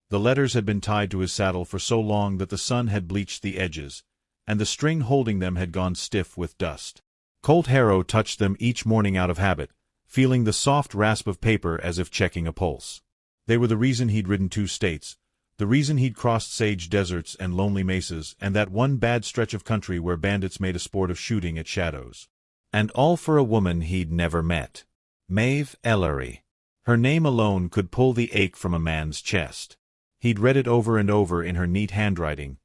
The letters had been tied to his saddle for so long that the sun had bleached the edges, and the string holding them had gone stiff with dust. Colt Harrow touched them each morning out of habit, feeling the soft rasp of paper as if checking a pulse. They were the reason he'd ridden 2 states, the reason he'd crossed sage deserts and lonely mesas and that one bad stretch of country where bandits made a sport of shooting at shadows. And all for a woman he'd never met. Maeve Ellery. Her name alone could pull the ache from a man's chest. He'd read it over and over in her neat handwriting,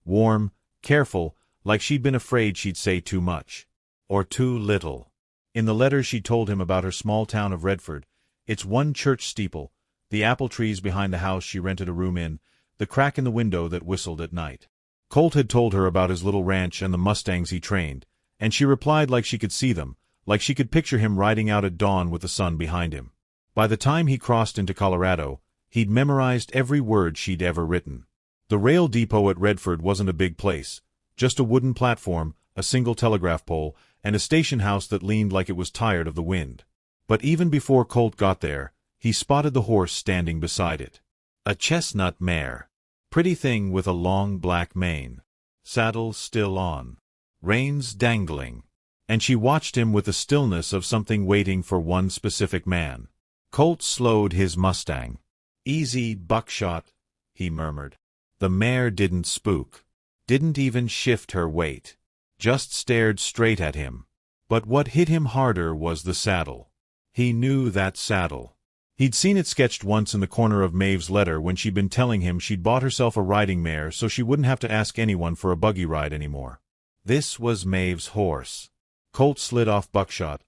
warm, careful, like she'd been afraid she'd say too much. Or too little. In the letter she told him about her small town of Redford, its one church steeple, the apple trees behind the house she rented a room in, the crack in the window that whistled at night. Colt had told her about his little ranch and the mustangs he trained, and she replied like she could see them, like she could picture him riding out at dawn with the sun behind him. By the time he crossed into Colorado, he'd memorized every word she'd ever written. The rail depot at Redford wasn't a big place, just a wooden platform, a single telegraph pole, and a station house that leaned like it was tired of the wind. But even before Colt got there, he spotted the horse standing beside it. A chestnut mare. Pretty thing with a long black mane. Saddle still on. Reins dangling. And she watched him with the stillness of something waiting for one specific man. Colt slowed his Mustang. "Easy, Buckshot," he murmured. The mare didn't spook. Didn't even shift her weight. Just stared straight at him. But what hit him harder was the saddle. He knew that saddle. He'd seen it sketched once in the corner of Maeve's letter when she'd been telling him she'd bought herself a riding mare so she wouldn't have to ask anyone for a buggy ride anymore. This was Maeve's horse. Colt slid off Buckshot,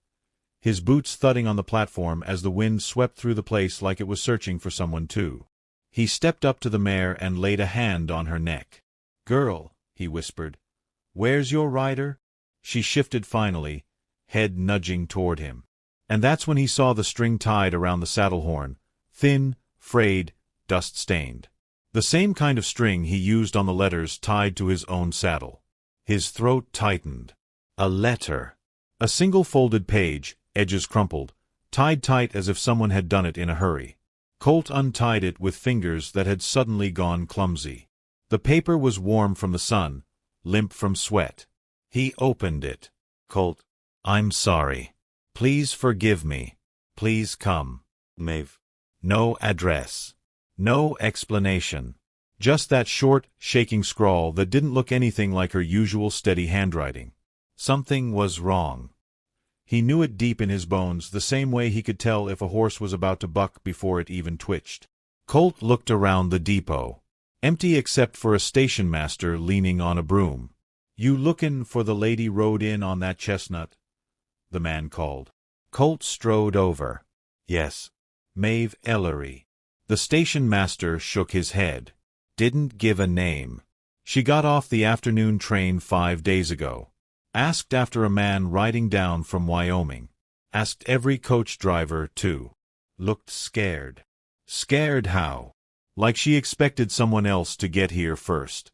his boots thudding on the platform as the wind swept through the place like it was searching for someone too. He stepped up to the mare and laid a hand on her neck. "Girl," he whispered, "where's your rider?" She shifted finally, head nudging toward him. And that's when he saw the string tied around the saddle horn, thin, frayed, dust-stained. The same kind of string he used on the letters tied to his own saddle. His throat tightened. A letter. A single folded page, edges crumpled, tied tight as if someone had done it in a hurry. Colt untied it with fingers that had suddenly gone clumsy. The paper was warm from the sun, limp from sweat. He opened it. "Colt, I'm sorry. Please forgive me. Please come. Maeve." No address. No explanation. Just that short, shaking scrawl that didn't look anything like her usual steady handwriting. Something was wrong. He knew it deep in his bones, the same way he could tell if a horse was about to buck before it even twitched. Colt looked around the depot. Empty except for a station master leaning on a broom. "You lookin' for the lady rode in on that chestnut?" the man called. Colt strode over. "Yes. Maeve Ellery." The station master shook his head. "Didn't give a name. She got off the afternoon train 5 days ago. Asked after a man riding down from Wyoming. Asked every coach driver, too. Looked scared." "Scared how?" "Like she expected someone else to get here first."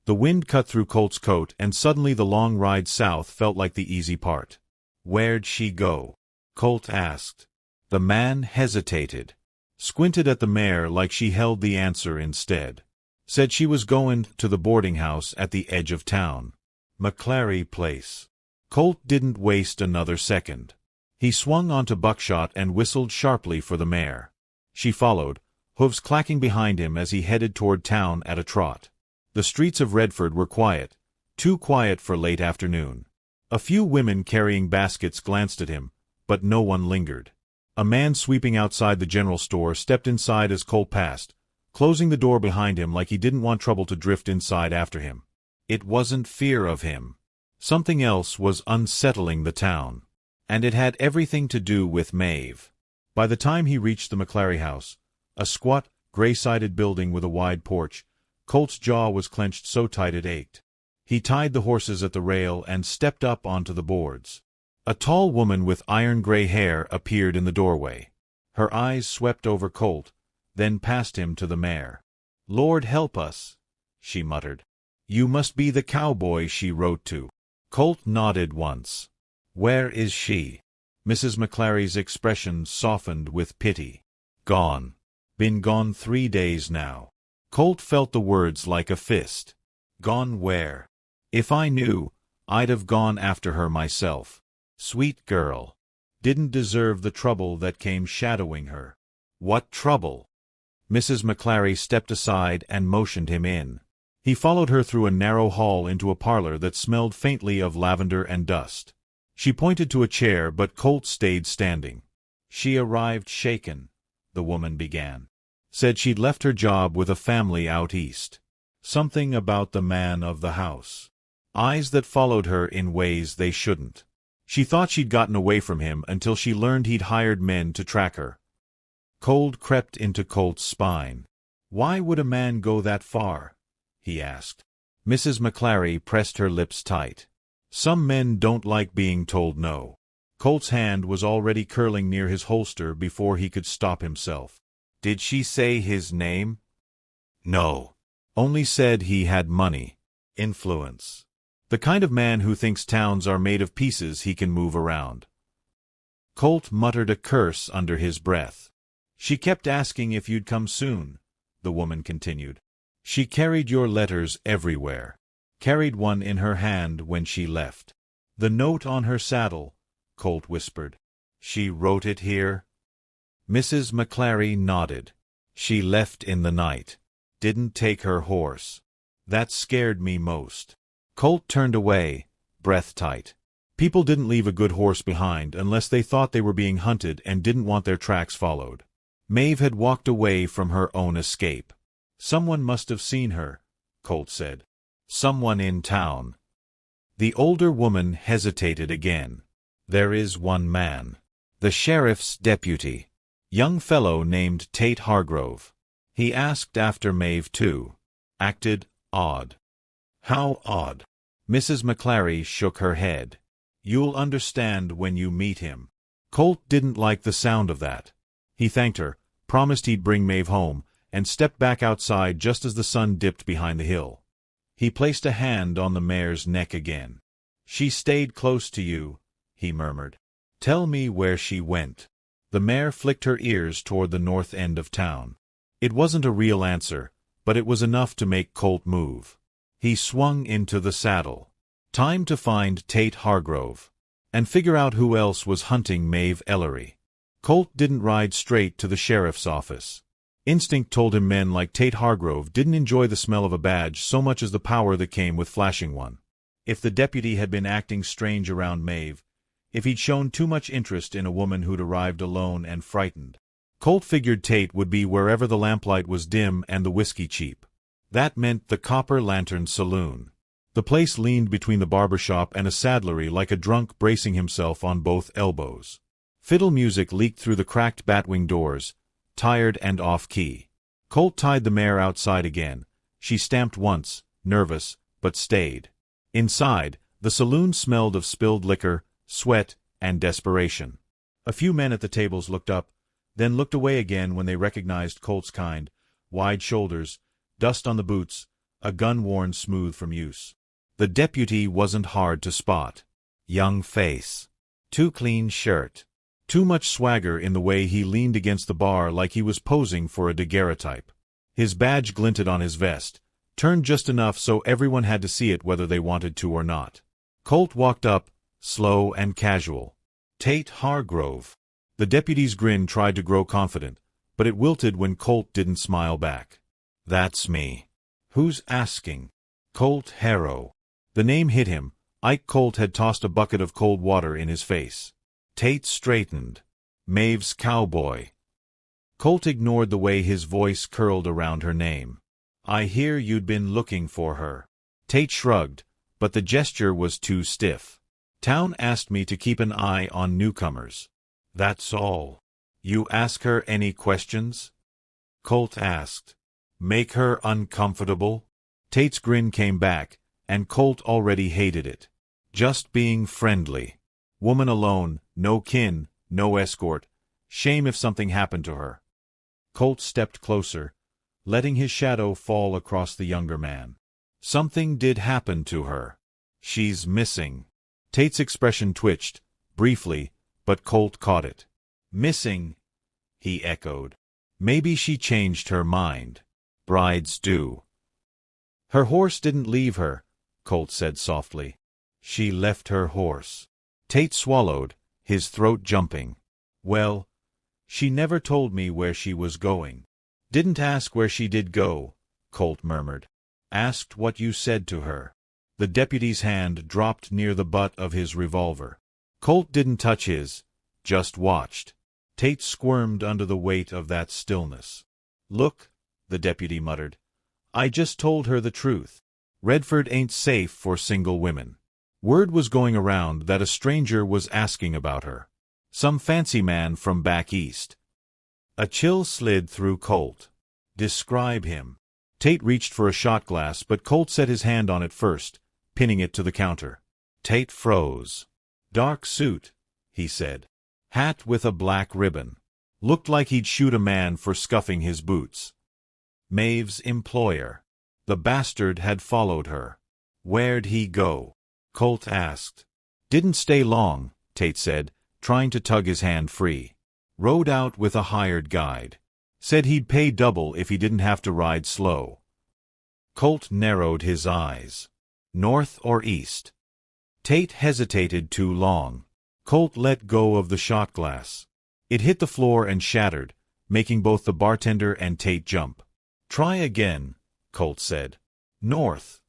The wind cut through Colt's coat, and suddenly the long ride south felt like the easy part. "Where'd she go?" Colt asked. The man hesitated. Squinted at the mare like she held the answer instead. Said she was goin' to the boarding house at the edge of town. McClary Place. Colt didn't waste another second. He swung onto Buckshot and whistled sharply for the mare. She followed, hooves clacking behind him as he headed toward town at a trot. The streets of Redford were quiet, too quiet for late afternoon. A few women carrying baskets glanced at him, but no one lingered. A man sweeping outside the general store stepped inside as Colt passed, closing the door behind him like he didn't want trouble to drift inside after him. It wasn't fear of him. Something else was unsettling the town. And it had everything to do with Maeve. By the time he reached the McClary house, a squat, gray-sided building with a wide porch, Colt's jaw was clenched so tight it ached. He tied the horses at the rail and stepped up onto the boards. A tall woman with iron-gray hair appeared in the doorway. Her eyes swept over Colt, then past him to the mare. "Lord help us," she muttered. "You must be the cowboy she wrote to." Colt nodded once. "Where is she?" Mrs. McClary's expression softened with pity. "Gone." Been gone 3 days now. Colt felt the words like a fist. Gone where? If I knew, I'd have gone after her myself. Sweet girl. Didn't deserve the trouble that came shadowing her. What trouble? Mrs. McClary stepped aside and motioned him in. He followed her through a narrow hall into a parlor that smelled faintly of lavender and dust. She pointed to a chair, but Colt stayed standing. She arrived shaken, the woman began. Said she'd left her job with a family out east. Something about the man of the house. Eyes that followed her in ways they shouldn't. She thought she'd gotten away from him until she learned he'd hired men to track her. Cold crept into Colt's spine. Why would a man go that far? He asked. Mrs. McClary pressed her lips tight. Some men don't like being told no. Colt's hand was already curling near his holster before he could stop himself. Did she say his name? No. Only said he had money. Influence. The kind of man who thinks towns are made of pieces he can move around. Colt muttered a curse under his breath. She kept asking if you'd come soon, the woman continued. She carried your letters everywhere. Carried one in her hand when she left. The note on her saddle, Colt whispered. She wrote it here? Mrs. McClary nodded. She left in the night. Didn't take her horse. That scared me most. Colt turned away, breath tight. People didn't leave a good horse behind unless they thought they were being hunted and didn't want their tracks followed. Maeve had walked away from her own escape. Someone must have seen her, Colt said. Someone in town. The older woman hesitated again. There is one man. The sheriff's deputy. Young fellow named Tate Hargrove. He asked after Maeve too. Acted odd. How odd? Mrs. McClary shook her head. You'll understand when you meet him. Colt didn't like the sound of that. He thanked her, promised he'd bring Maeve home, and stepped back outside just as the sun dipped behind the hill. He placed a hand on the mare's neck again. She stayed close to you, he murmured. Tell me where she went. The mare flicked her ears toward the north end of town. It wasn't a real answer, but it was enough to make Colt move. He swung into the saddle. Time to find Tate Hargrove. And figure out who else was hunting Maeve Ellery. Colt didn't ride straight to the sheriff's office. Instinct told him men like Tate Hargrove didn't enjoy the smell of a badge so much as the power that came with flashing one. If the deputy had been acting strange around Maeve, if he'd shown too much interest in a woman who'd arrived alone and frightened, Colt figured Tate would be wherever the lamplight was dim and the whiskey cheap. That meant the Copper Lantern Saloon. The place leaned between the barber shop and a saddlery like a drunk bracing himself on both elbows. Fiddle music leaked through the cracked batwing doors, tired and off-key. Colt tied the mare outside again. She stamped once, nervous, but stayed. Inside, the saloon smelled of spilled liquor, sweat, and desperation. A few men at the tables looked up, then looked away again when they recognized Colt's kind, wide shoulders, dust on the boots, a gun worn smooth from use. The deputy wasn't hard to spot. Young face. Too clean shirt. Too much swagger in the way he leaned against the bar like he was posing for a daguerreotype. His badge glinted on his vest, turned just enough so everyone had to see it whether they wanted to or not. Colt walked up, slow and casual. Tate Hargrove. The deputy's grin tried to grow confident, but it wilted when Colt didn't smile back. That's me. Who's asking? Colt Harrow. The name hit him. Ike Colt had tossed a bucket of cold water in his face. Tate straightened. Maeve's Cowboy. Colt ignored the way his voice curled around her name. I hear you'd been looking for her. Tate shrugged, but the gesture was too stiff. Town asked me to keep an eye on newcomers. That's all. You ask her any questions? Colt asked. Make her uncomfortable? Tate's grin came back, and Colt already hated it. Just being friendly. Woman alone, no kin, no escort. Shame if something happened to her. Colt stepped closer, letting his shadow fall across the younger man. Something did happen to her. She's missing. Tate's expression twitched, briefly, but Colt caught it. Missing, he echoed. Maybe she changed her mind. Brides do. Her horse didn't leave her, Colt said softly. She left her horse. Tate swallowed, his throat jumping. Well, she never told me where she was going. Didn't ask where she did go, Colt murmured. Asked what you said to her. The deputy's hand dropped near the butt of his revolver. Colt didn't touch his, just watched. Tate squirmed under the weight of that stillness. Look, the deputy muttered. I just told her the truth. Redford ain't safe for single women. Word was going around that a stranger was asking about her. Some fancy man from back east. A chill slid through Colt. Describe him. Tate reached for a shot glass, but Colt set his hand on it first, pinning it to the counter. Tate froze. Dark suit, he said. Hat with a black ribbon. Looked like he'd shoot a man for scuffing his boots. Maeve's employer. The bastard had followed her. Where'd he go? Colt asked. Didn't stay long, Tate said, trying to tug his hand free. Rode out with a hired guide. Said he'd pay double if he didn't have to ride slow. Colt narrowed his eyes. North or east? Tate hesitated too long. Colt let go of the shot glass. It hit the floor and shattered, making both the bartender and Tate jump. Try again, Colt said. North,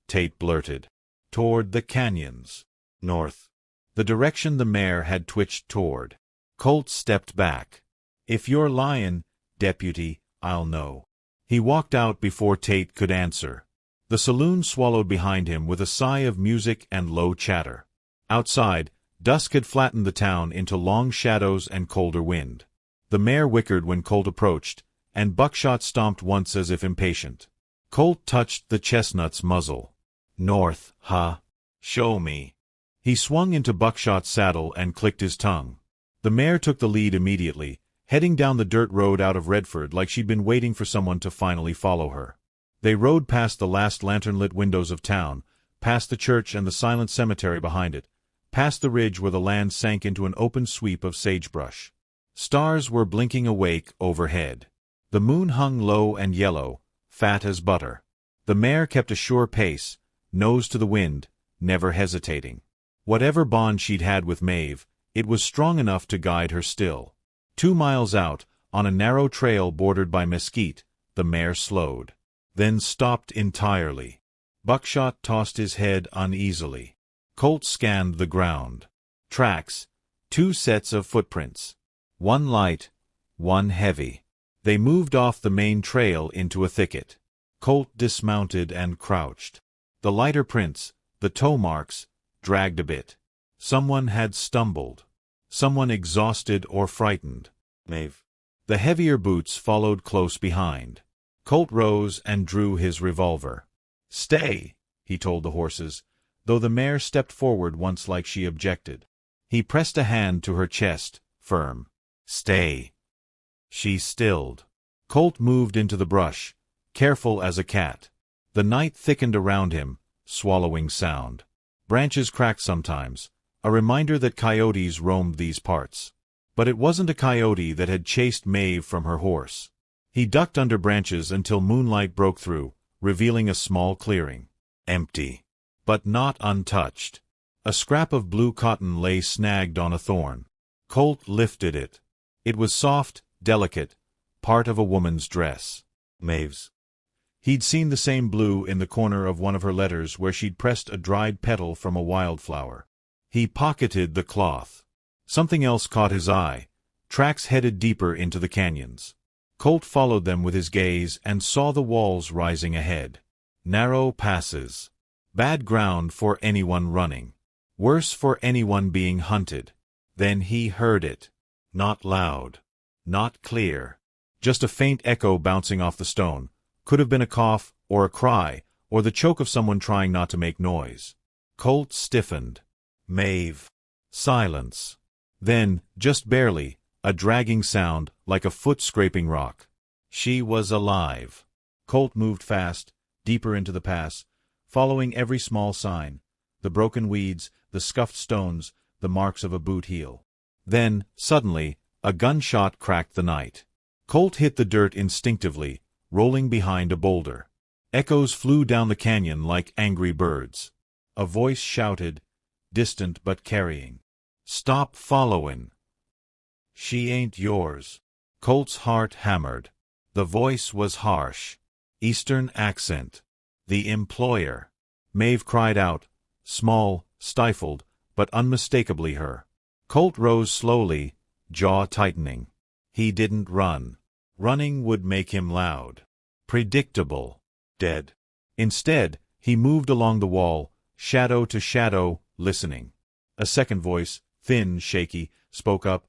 Tate blurted. Toward the canyons. North. The direction the mare had twitched toward. Colt stepped back. If you're lyin', deputy, I'll know. He walked out before Tate could answer. The saloon swallowed behind him with a sigh of music and low chatter. Outside, dusk had flattened the town into long shadows and colder wind. The mare whickered when Colt approached, and Buckshot stomped once as if impatient. Colt touched the chestnut's muzzle. North, huh? Show me. He swung into Buckshot's saddle and clicked his tongue. The mare took the lead immediately, heading down the dirt road out of Redford like she'd been waiting for someone to finally follow her. They rode past the last lantern-lit windows of town, past the church and the silent cemetery behind it, past the ridge where the land sank into an open sweep of sagebrush. Stars were blinking awake overhead. The moon hung low and yellow, fat as butter. The mare kept a sure pace, nose to the wind, never hesitating. Whatever bond she'd had with Maeve, it was strong enough to guide her still. 2 miles out, on a narrow trail bordered by mesquite, the mare slowed. Then stopped entirely. Buckshot tossed his head uneasily. Colt scanned the ground. Tracks, 2 sets of footprints. One light, one heavy. They moved off the main trail into a thicket. Colt dismounted and crouched. The lighter prints, the toe marks, dragged a bit. Someone had stumbled. Someone exhausted or frightened. Maeve. The heavier boots followed close behind. Colt rose and drew his revolver. Stay, he told the horses, though the mare stepped forward once like she objected. He pressed a hand to her chest, firm. Stay. She stilled. Colt moved into the brush, careful as a cat. The night thickened around him, swallowing sound. Branches cracked sometimes, a reminder that coyotes roamed these parts. But it wasn't a coyote that had chased Maeve from her horse. He ducked under branches until moonlight broke through, revealing a small clearing. Empty. But not untouched. A scrap of blue cotton lay snagged on a thorn. Colt lifted it. It was soft, delicate, part of a woman's dress. Maeve's. He'd seen the same blue in the corner of one of her letters where she'd pressed a dried petal from a wildflower. He pocketed the cloth. Something else caught his eye. Tracks headed deeper into the canyons. Colt followed them with his gaze and saw the walls rising ahead. Narrow passes. Bad ground for anyone running. Worse for anyone being hunted. Then he heard it. Not loud. Not clear. Just a faint echo bouncing off the stone. Could have been a cough, or a cry, or the choke of someone trying not to make noise. Colt stiffened. Maeve. Silence. Then, just barely, a dragging sound, like a foot scraping rock. She was alive. Colt moved fast, deeper into the pass, following every small sign, the broken weeds, the scuffed stones, the marks of a boot heel. Then, suddenly, a gunshot cracked the night. Colt hit the dirt instinctively, rolling behind a boulder. Echoes flew down the canyon like angry birds. A voice shouted, distant but carrying, "Stop followin'. She ain't yours." Colt's heart hammered. The voice was harsh. Eastern accent. The employer. Maeve cried out, small, stifled, but unmistakably her. Colt rose slowly, jaw tightening. He didn't run. Running would make him loud. Predictable. Dead. Instead, he moved along the wall, shadow to shadow, listening. A second voice, thin, shaky, spoke up.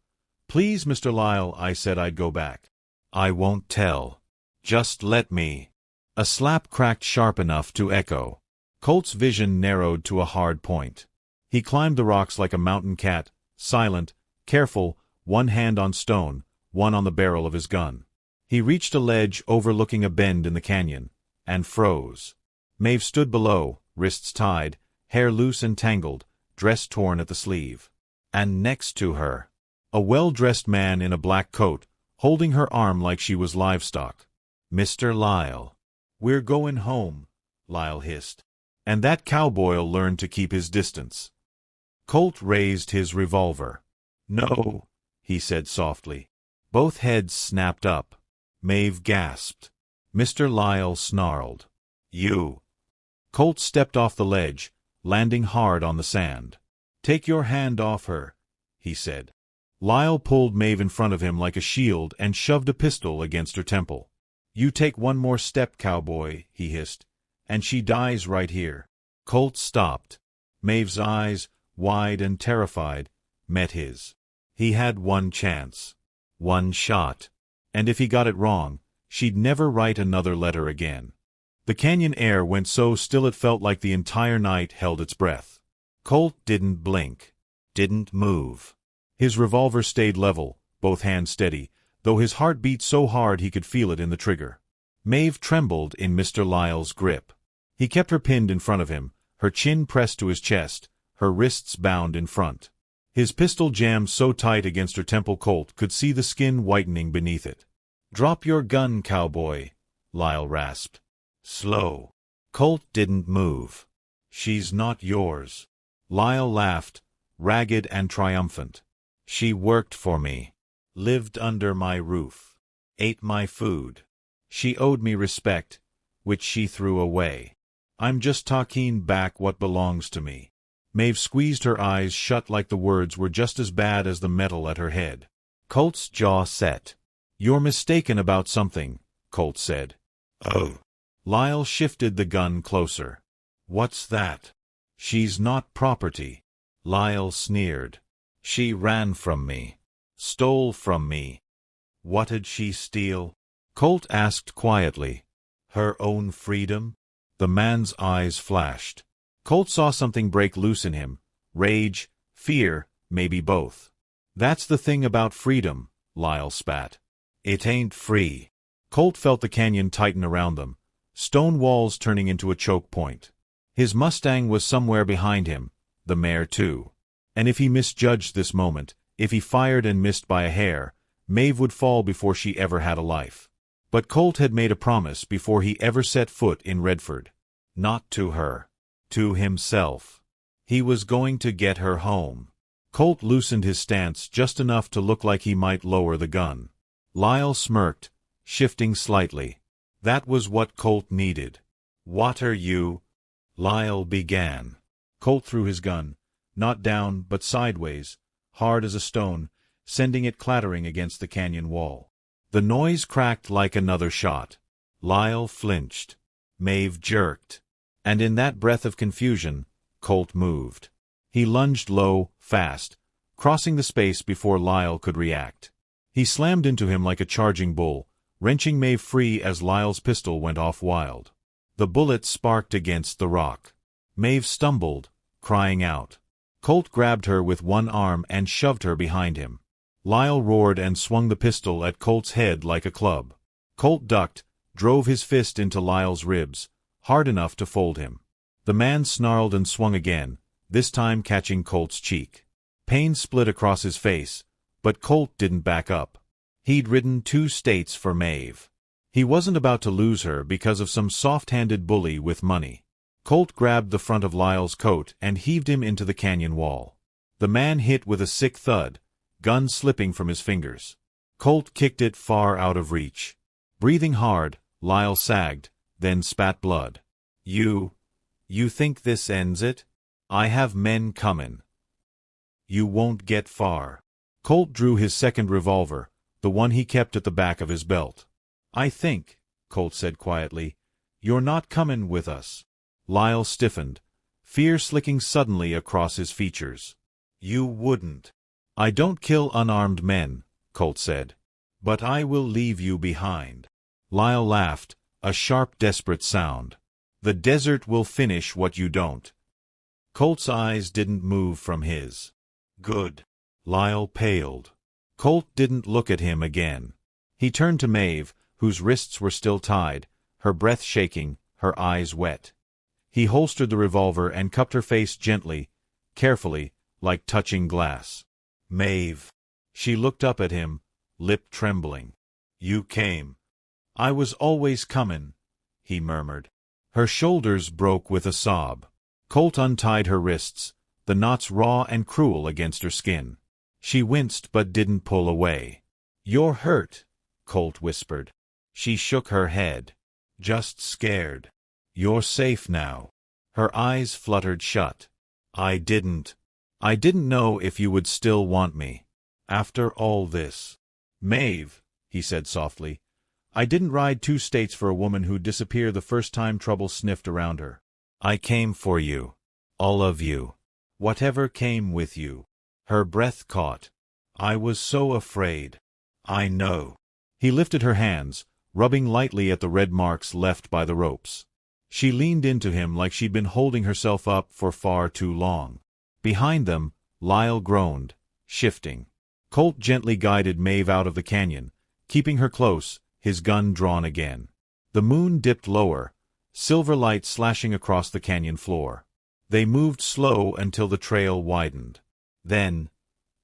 "Please, Mr. Lyle, I said I'd go back." "I won't tell. Just let me." A slap cracked sharp enough to echo. Colt's vision narrowed to a hard point. He climbed the rocks like a mountain cat, silent, careful, one hand on stone, one on the barrel of his gun. He reached a ledge overlooking a bend in the canyon, and froze. Maeve stood below, wrists tied, hair loose and tangled, dress torn at the sleeve. And next to her, a well-dressed man in a black coat, holding her arm like she was livestock. "Mr. Lyle." "We're goin' home," Lyle hissed. "And that cowboy'll learn to keep his distance." Colt raised his revolver. "No," he said softly. Both heads snapped up. Maeve gasped. Mr. Lyle snarled. "You." Colt stepped off the ledge, landing hard on the sand. "Take your hand off her," he said. Lyle pulled Maeve in front of him like a shield and shoved a pistol against her temple. "You take one more step, cowboy," he hissed, "and she dies right here." Colt stopped. Maeve's eyes, wide and terrified, met his. He had one chance. One shot. And if he got it wrong, she'd never write another letter again. The canyon air went so still it felt like the entire night held its breath. Colt didn't blink. Didn't move. His revolver stayed level, both hands steady, though his heart beat so hard he could feel it in the trigger. Maeve trembled in Mr. Lyle's grip. He kept her pinned in front of him, her chin pressed to his chest, her wrists bound in front. His pistol jammed so tight against her temple Colt could see the skin whitening beneath it. "Drop your gun, cowboy," Lyle rasped. "Slow." Colt didn't move. "She's not yours." Lyle laughed, ragged and triumphant. "She worked for me. Lived under my roof. Ate my food. She owed me respect, which she threw away. I'm just talking back what belongs to me." Maeve squeezed her eyes shut like the words were just as bad as the metal at her head. Colt's jaw set. "You're mistaken about something," Colt said. "Oh." Lyle shifted the gun closer. "What's that?" "She's not property." Lyle sneered. "She ran from me. Stole from me." "What'd she steal?" Colt asked quietly. "Her own freedom?" The man's eyes flashed. Colt saw something break loose in him. Rage, fear, maybe both. "That's the thing about freedom," Lyle spat. "It ain't free." Colt felt the canyon tighten around them, stone walls turning into a choke point. His Mustang was somewhere behind him, the mare too. And if he misjudged this moment, if he fired and missed by a hair, Maeve would fall before she ever had a life. But Colt had made a promise before he ever set foot in Redford. Not to her. To himself. He was going to get her home. Colt loosened his stance just enough to look like he might lower the gun. Lyle smirked, shifting slightly. That was what Colt needed. "What are you?" Lyle began. Colt threw his gun, not down but sideways, hard as a stone, sending it clattering against the canyon wall. The noise cracked like another shot. Lyle flinched. Maeve jerked. And in that breath of confusion, Colt moved. He lunged low, fast, crossing the space before Lyle could react. He slammed into him like a charging bull, wrenching Maeve free as Lyle's pistol went off wild. The bullet sparked against the rock. Maeve stumbled, crying out. Colt grabbed her with one arm and shoved her behind him. Lyle roared and swung the pistol at Colt's head like a club. Colt ducked, drove his fist into Lyle's ribs, hard enough to fold him. The man snarled and swung again, this time catching Colt's cheek. Pain split across his face, but Colt didn't back up. He'd ridden 2 states for Maeve. He wasn't about to lose her because of some soft-handed bully with money. Colt grabbed the front of Lyle's coat and heaved him into the canyon wall. The man hit with a sick thud, gun slipping from his fingers. Colt kicked it far out of reach. Breathing hard, Lyle sagged, then spat blood. You think this ends it? I have men comin'. You won't get far. Colt drew his second revolver, the one he kept at the back of his belt. I think, Colt said quietly, you're not comin' with us. Lyle stiffened, fear slicking suddenly across his features. You wouldn't. I don't kill unarmed men, Colt said. But I will leave you behind. Lyle laughed, a sharp, desperate sound. The desert will finish what you don't. Colt's eyes didn't move from his. Good. Lyle paled. Colt didn't look at him again. He turned to Maeve, whose wrists were still tied, her breath shaking, her eyes wet. He holstered the revolver and cupped her face gently, carefully, like touching glass. Maeve. She looked up at him, lip trembling. You came. I was always comin', he murmured. Her shoulders broke with a sob. Colt untied her wrists, the knots raw and cruel against her skin. She winced but didn't pull away. You're hurt, Colt whispered. She shook her head. Just scared. You're safe now. Her eyes fluttered shut. I didn't know if you would still want me. After all this. Maeve, he said softly, I didn't ride 2 states for a woman who'd disappear the first time trouble sniffed around her. I came for you. All of you. Whatever came with you. Her breath caught. I was so afraid. I know. He lifted her hands, rubbing lightly at the red marks left by the ropes. She leaned into him like she'd been holding herself up for far too long. Behind them, Lyle groaned, shifting. Colt gently guided Maeve out of the canyon, keeping her close, his gun drawn again. The moon dipped lower, silver light slashing across the canyon floor. They moved slow until the trail widened. Then,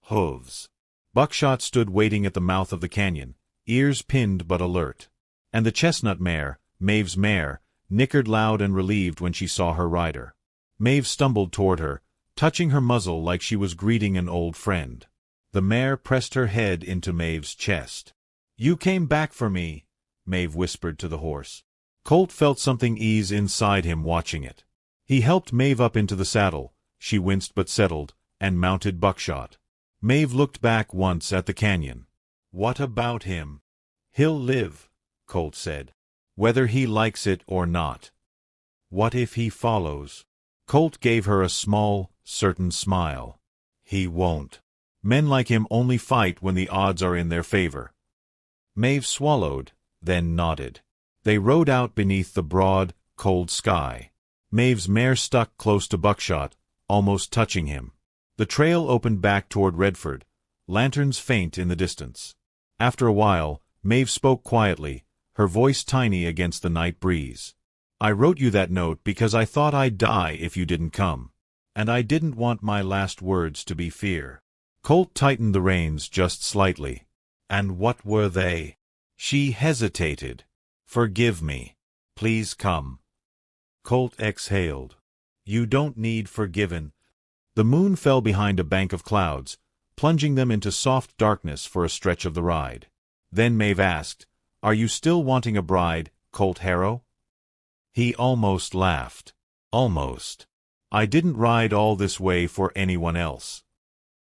hooves. Buckshot stood waiting at the mouth of the canyon, ears pinned but alert. And the chestnut mare, Maeve's mare, nickered loud and relieved when she saw her rider. Maeve stumbled toward her, touching her muzzle like she was greeting an old friend. The mare pressed her head into Maeve's chest. You came back for me, Maeve whispered to the horse. Colt felt something ease inside him watching it. He helped Maeve up into the saddle, she winced but settled, and mounted Buckshot. Maeve looked back once at the canyon. What about him? He'll live, Colt said. Whether he likes it or not. What if he follows? Colt gave her a small, certain smile. He won't. Men like him only fight when the odds are in their favor. Maeve swallowed, then nodded. They rode out beneath the broad, cold sky. Maeve's mare stuck close to Buckshot, almost touching him. The trail opened back toward Redford, lanterns faint in the distance. After a while, Maeve spoke quietly, her voice tiny against the night breeze. I wrote you that note because I thought I'd die if you didn't come. And I didn't want my last words to be fear. Colt tightened the reins just slightly. And what were they? She hesitated. Forgive me. Please come. Colt exhaled. You don't need forgiven. The moon fell behind a bank of clouds, plunging them into soft darkness for a stretch of the ride. Then Maeve asked, Are you still wanting a bride, Colt Harrow? He almost laughed. Almost. I didn't ride all this way for anyone else.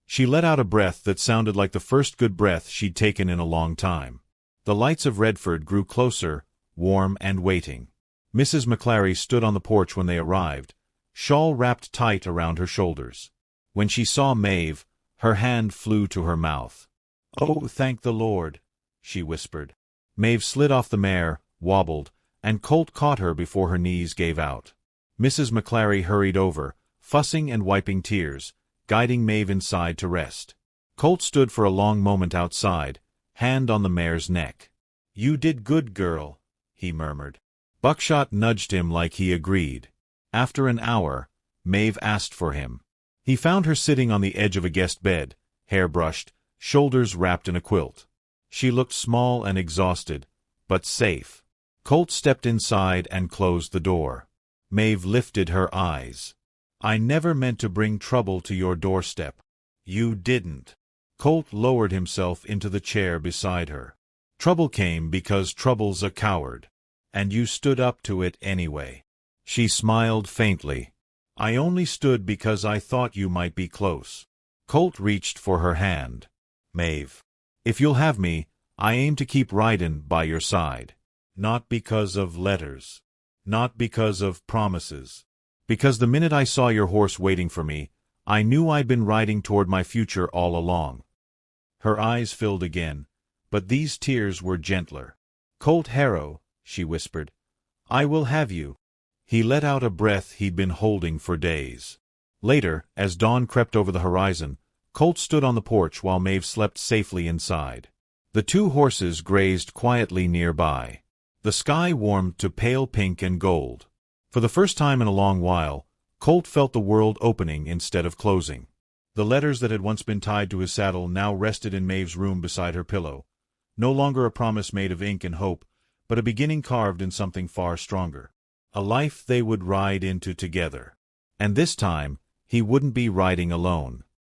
She let out a breath that sounded like the first good breath she'd taken in a long time. The lights of Redford grew closer, warm and waiting. Mrs. McClary stood on the porch when they arrived, shawl wrapped tight around her shoulders. When she saw Maeve, her hand flew to her mouth. Oh, thank the Lord, she whispered. Maeve slid off the mare, wobbled, and Colt caught her before her knees gave out. Mrs. McClary hurried over, fussing and wiping tears, guiding Maeve inside to rest. Colt stood for a long moment outside, hand on the mare's neck. You did good, girl, he murmured. Buckshot nudged him like he agreed. After an hour, Maeve asked for him. He found her sitting on the edge of a guest bed, hair brushed, shoulders wrapped in a quilt. She looked small and exhausted, but safe. Colt stepped inside and closed the door. Maeve lifted her eyes. "I never meant to bring trouble to your doorstep." "You didn't." Colt lowered himself into the chair beside her. "Trouble came because trouble's a coward. And you stood up to it anyway." She smiled faintly. "I only stood because I thought you might be close." Colt reached for her hand. "Maeve, if you'll have me, I aim to keep ridin' by your side. Not because of letters. Not because of promises. Because the minute I saw your horse waiting for me, I knew I'd been riding toward my future all along." Her eyes filled again, but these tears were gentler. "Colt Harrow," she whispered, "I will have you." He let out a breath he'd been holding for days. Later, as dawn crept over the horizon, Colt stood on the porch while Maeve slept safely inside. The two horses grazed quietly nearby. The sky warmed to pale pink and gold. For the first time in a long while, Colt felt the world opening instead of closing. The letters that had once been tied to his saddle now rested in Maeve's room beside her pillow, no longer a promise made of ink and hope, but a beginning carved in something far stronger. A life they would ride into together. And this time, he wouldn't be riding alone.